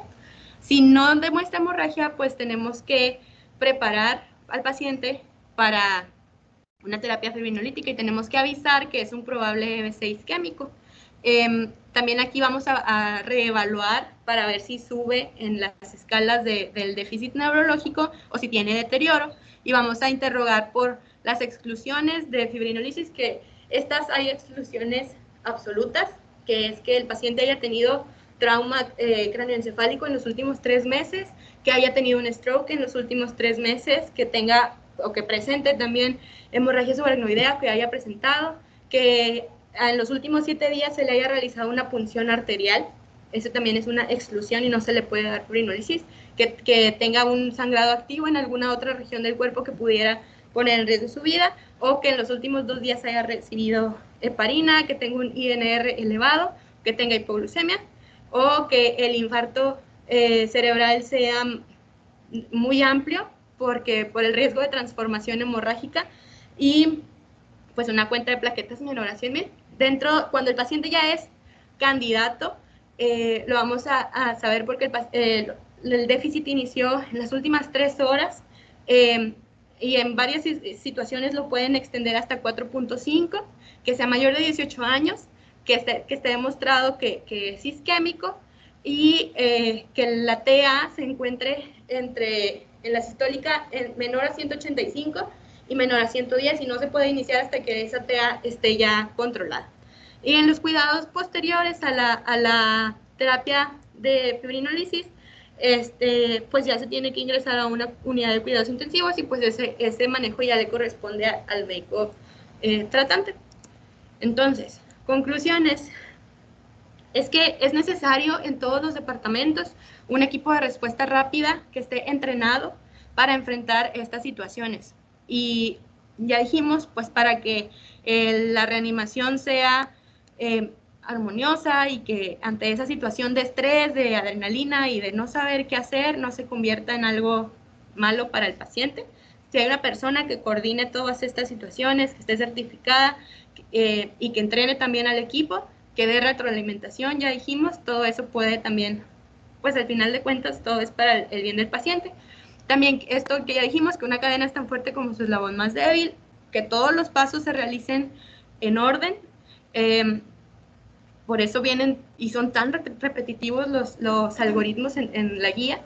Si no demuestra hemorragia, pues tenemos que preparar al paciente para una terapia fibrinolítica y tenemos que avisar que es un probable EBC isquémico. También aquí vamos a reevaluar para ver si sube en las escalas del déficit neurológico o si tiene deterioro y vamos a interrogar por las exclusiones de fibrinolisis, que estas hay exclusiones absolutas, que es que el paciente haya tenido trauma cráneoencefálico en los últimos 3 meses, que haya tenido un stroke en los últimos 3 meses, que tenga o que presente también hemorragia subaracnoidea, que haya presentado, que en los últimos 7 días se le haya realizado una punción arterial, eso también es una exclusión y no se le puede dar fibrinolisis, que tenga un sangrado activo en alguna otra región del cuerpo que pudiera poner en riesgo su vida, o que en los últimos 2 días haya recibido heparina, que tenga un INR elevado, que tenga hipoglucemia, o que el infarto cerebral sea muy amplio porque por el riesgo de transformación hemorrágica y pues una cuenta de plaquetas menor a 100,000. Cuando el paciente ya es candidato, lo vamos a saber porque el déficit inició en las últimas 3 horas y en varias situaciones lo pueden extender hasta 4.5, que sea mayor de 18 años, que esté demostrado que es isquémico y que la TA se encuentre en la sistólica menor a 185 y menor a 110 y no se puede iniciar hasta que esa TA esté ya controlada. Y en los cuidados posteriores a la terapia de fibrinolisis, pues ya se tiene que ingresar a una unidad de cuidados intensivos y pues ese manejo ya le corresponde al médico tratante. Entonces, conclusiones. Es que es necesario en todos los departamentos un equipo de respuesta rápida que esté entrenado para enfrentar estas situaciones. Y ya dijimos, pues para que la reanimación sea armoniosa y que ante esa situación de estrés, de adrenalina y de no saber qué hacer, no se convierta en algo malo para el paciente. Si hay una persona que coordine todas estas situaciones, que esté certificada y que entrene también al equipo, que dé retroalimentación, ya dijimos, todo eso puede también, pues al final de cuentas, todo es para el bien del paciente. También esto que ya dijimos, que una cadena es tan fuerte como su eslabón más débil, que todos los pasos se realicen en orden, por eso vienen y son tan repetitivos los algoritmos en la guía,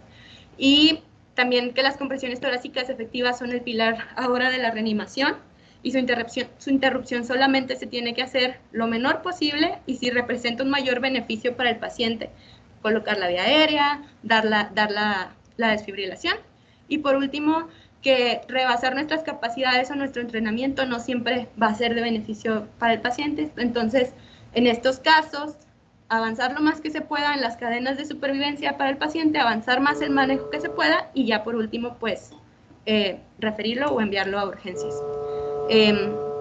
y también que las compresiones torácicas efectivas son el pilar ahora de la reanimación, y su interrupción solamente se tiene que hacer lo menor posible y si representa un mayor beneficio para el paciente, colocar la vía aérea, dar la desfibrilación. Y por último, que rebasar nuestras capacidades o nuestro entrenamiento no siempre va a ser de beneficio para el paciente. Entonces, en estos casos, avanzar lo más que se pueda en las cadenas de supervivencia para el paciente, avanzar más el manejo que se pueda y ya por último, pues, referirlo o enviarlo a urgencias.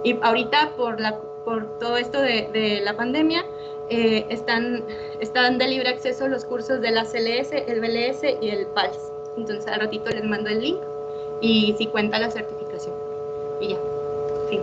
Y ahorita por todo esto de la pandemia, están de libre acceso los cursos de la CLS, el BLS y el PALS. Entonces al ratito les mando el link y si cuenta la certificación. Y ya, fin.